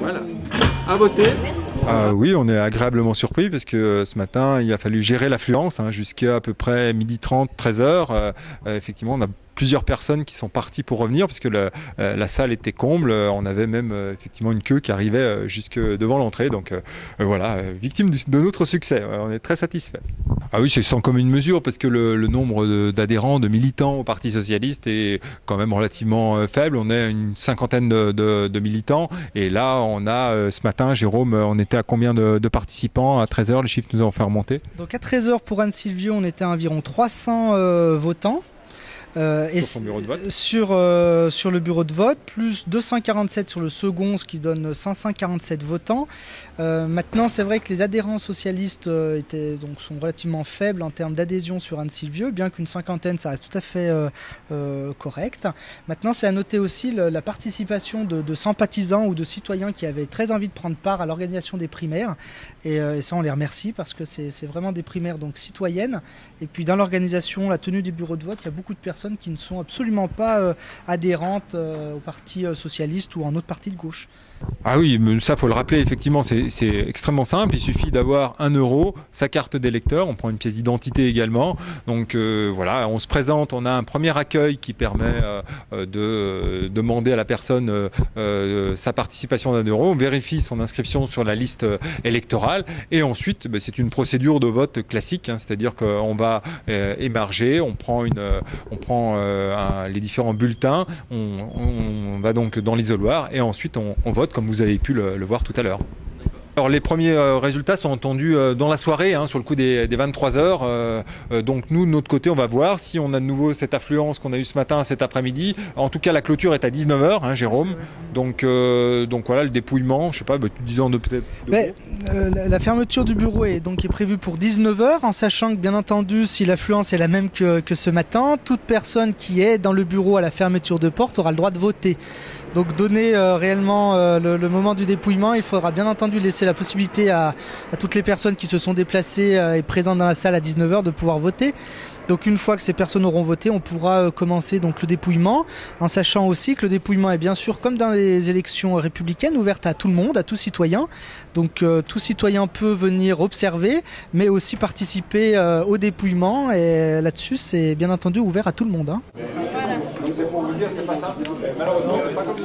Voilà. À voter. Oui, on est agréablement surpris parce que ce matin, il a fallu gérer l'affluence jusqu'à peu près 12h30, 13h. Effectivement, on a plusieurs personnes qui sont parties pour revenir parce que la salle était comble. On avait même effectivement une queue qui arrivait jusque devant l'entrée. Donc voilà, victime de notre succès. On est très satisfait. Ah oui, c'est sans commune mesure parce que le nombre d'adhérents, de militants au Parti socialiste est quand même relativement faible. On est une cinquantaine de militants et là, on a ce matin, Jérôme, on était à combien de participants à 13h? Les chiffres nous ont fait remonter. Donc à 13h pour Anne-Sylvio, on était à environ 300 votants. Sur son bureau de vote. Sur le bureau de vote, plus 247 sur le second, ce qui donne 547 votants. Maintenant, c'est vrai que les adhérents socialistes sont relativement faibles en termes d'adhésion sur Anne-Sylvio, bien qu'une cinquantaine, ça reste tout à fait correct. Maintenant, c'est à noter aussi la participation de sympathisants ou de citoyens qui avaient très envie de prendre part à l'organisation des primaires. Et ça, on les remercie parce que c'est vraiment des primaires donc citoyennes. Et puis dans l'organisation, la tenue des bureaux de vote, il y a beaucoup de personnes qui ne sont absolument pas adhérentes au Parti socialiste ou en autre parti de gauche. Ah oui, mais ça faut le rappeler, effectivement, c'est extrêmement simple. Il suffit d'avoir 1 euro, sa carte d'électeur, on prend une pièce d'identité également. Donc voilà, on se présente, on a un premier accueil qui permet de demander à la personne sa participation d'1 euro. On vérifie son inscription sur la liste électorale et ensuite c'est une procédure de vote classique, c'est-à-dire qu'on va émarger, on prend les différents bulletins, on va donc dans l'isoloir et ensuite on vote comme vous avez pu le voir tout à l'heure. Alors les premiers résultats sont entendus dans la soirée, sur le coup des 23h. Donc nous, de notre côté, on va voir si on a de nouveau cette affluence qu'on a eue ce matin, cet après-midi. En tout cas, la clôture est à 19h, Jérôme. Donc voilà, le dépouillement, je sais pas, disons peut-être... La fermeture du bureau est prévue pour 19h, en sachant que bien entendu, si l'affluence est la même que ce matin, toute personne qui est dans le bureau à la fermeture de porte aura le droit de voter. Donc donner réellement le moment du dépouillement, il faudra bien entendu laisser la possibilité à toutes les personnes qui se sont déplacées et présentes dans la salle à 19h de pouvoir voter. Donc une fois que ces personnes auront voté, on pourra commencer donc le dépouillement, en sachant aussi que le dépouillement est bien sûr, comme dans les élections républicaines, ouverte à tout le monde, à tout citoyen. Donc tout citoyen peut venir observer, mais aussi participer au dépouillement. Et là-dessus, c'est bien entendu ouvert à tout le monde. Voilà. Donc c'est pour vous dire, c'était pas ça. Malheureusement, pas comme